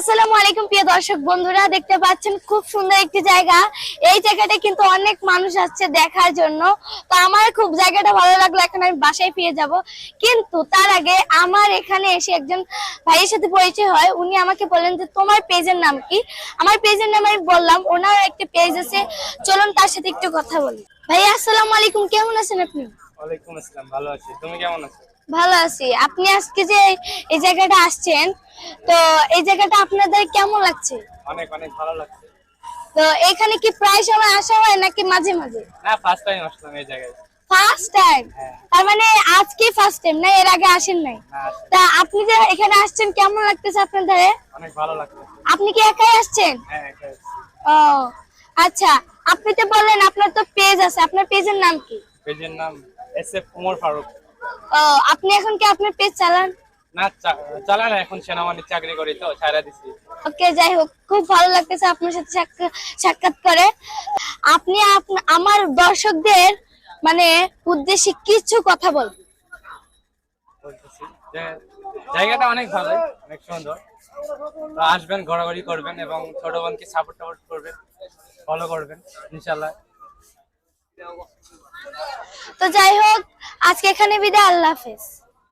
আসসালামু আলাইকুম প্রিয় দর্শক বন্ধুরা, দেখতে পাচ্ছেন খুব সুন্দর একটি জায়গা। এই জায়গাটা কিন্তু অনেক মানুষ আসছে দেখার জন্য। তো আমার খুব জায়গাটা ভালো লাগলো। এখন আমি বাসায় ফিরে যাব, কিন্তু তার আগে আমার এখানে এসে একজন ভাইয়ের সাথে পরিচয় হয়। উনি আমাকে বললেন যে তোমার পেজের নাম কি। আমার পেজের নাম আমি বললাম, ওনার একটা পেজ আছে, চলুন তার সাথে একটু কথা বলি। ভাইয়া আসসালামু আলাইকুম, কেমন আছেন আপনি? ওয়ালাইকুম আসসালাম, ভালো আছি। তুমি কেমন আছো? ভালো আছি। আপনি আজকে যে এই জায়গাটা আসছেন, তো এই জায়গাটা আপনাদের কেমন লাগছে? অনেক অনেক ভালো লাগছে। তো এখানে কি প্রায় সময় আসা হয় নাকি মাঝে মাঝে? না, ফার্স্ট টাইম আসলাম এই জায়গায়। First time? হ্যাঁ। তার মানে আজকে ফার্স্ট টাইম না, এর আগে আসেন নাই? না, আসছি। তা আপনি যে এখানে আসছেন কেমন লাগতেছে আপনাদের? অনেক ভালো লাগছে। আপনি কি একাই আসছেন? হ্যাঁ, একাই আসছি। ও আচ্ছা, আপনি তো বললেন আপনার তো পেজ আছে, আপনার পেজের নাম কি? পেজের নাম SF উমর ফারুক। ও, আপনি এখন কি আপনার পেজ চালান? না, চালা না, এখন সেনাবাহিনীর চাকরি করি তো ছাড়া দিছি। ওকে, যাই হোক, খুব ভালো লাগতেছে আপনার সাথে সাক্ষাৎ করে। আপনি আমার দর্শকদের মানে উদ্দেশ্যে কিছু কথা বলুন। বলতেছি যে জায়গাটা অনেক ভালো, অনেক সুন্দর। তো আসবেন, ঘোরাঘুরি করবেন এবং ছোট বোনকে সাপোর্ট করবেন, ফলো করবেন ইনশাল্লাহ। তো যাই হোক, আজকে এখানে বিদায়, আল্লাহ হাফেজ।